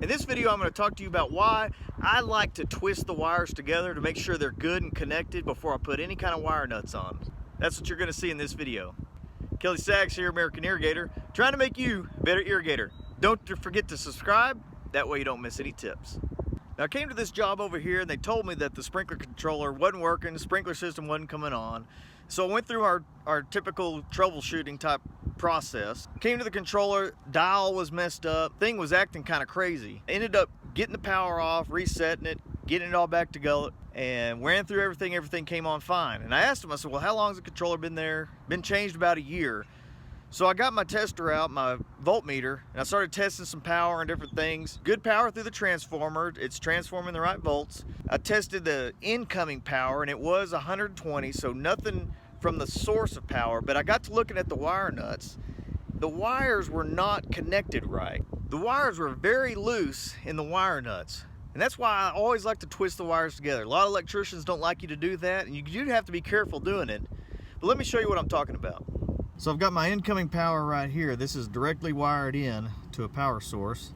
In this video, I'm going to talk to you about why I like to twist the wires together to make sure they're good and connected before I put any kind of wire nuts on. That's what you're going to see in this video. Kelly Sachs here, American Irrigator, trying to make you a better irrigator. Don't forget to subscribe, that way you don't miss any tips. Now I came to this job over here and they told me that the sprinkler controller wasn't working, the sprinkler system wasn't coming on. So I went through our typical troubleshooting type process. Came to the controller, dial was messed up, thing was acting kind of crazy. Ended up getting the power off, resetting it, getting it all back together, and ran through everything came on fine. And I asked him, I said, well, how long has the controller been there? Been changed about a year. So I got my tester out, my voltmeter, and I started testing some power and different things. Good power through the transformer, it's transforming the right volts. I tested the incoming power and it was 120, so nothing from the source of power, but I got to looking at the wire nuts. The wires were not connected right. The wires were very loose in the wire nuts. And that's why I always like to twist the wires together. A lot of electricians don't like you to do that, and you do have to be careful doing it. But let me show you what I'm talking about. So I've got my incoming power right here. This is directly wired in to a power source.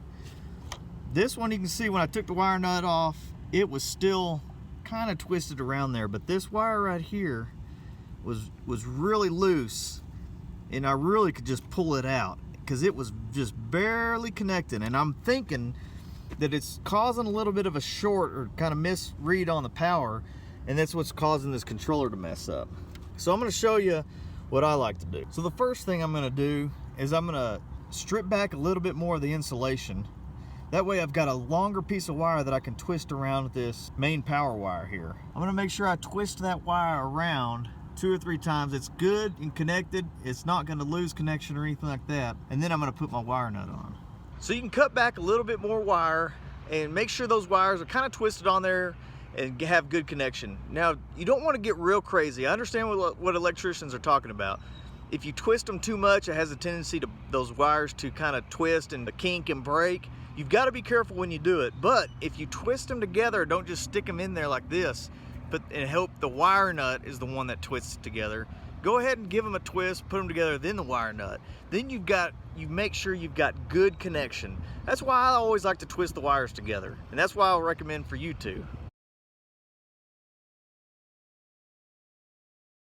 This one, you can see when I took the wire nut off, it was still kind of twisted around there, but this wire right here was really loose, and I really could just pull it out because it was just barely connected. And I'm thinking that it's causing a little bit of a short or kind of misread on the power, and that's what's causing this controller to mess up. So I'm going to show you what I like to do. So the first thing I'm going to do is I'm going to strip back a little bit more of the insulation. That way I've got a longer piece of wire that I can twist around this main power wire here. I'm going to make sure I twist that wire around 2 or 3 times. It's good and connected. It's not going to lose connection or anything like that. And then I'm going to put my wire nut on. So you can cut back a little bit more wire and make sure those wires are kind of twisted on there and have good connection. Now, you don't want to get real crazy. I understand what electricians are talking about. If you twist them too much, it has a tendency to those wires to kind of twist and kink and break. You've got to be careful when you do it. But if you twist them together, don't just stick them in there like this, and hope the wire nut is the one that twists it together. Go ahead and give them a twist, put them together, then the wire nut. Then you make sure you've got good connection. That's why I always like to twist the wires together, and that's why I'll recommend for you to.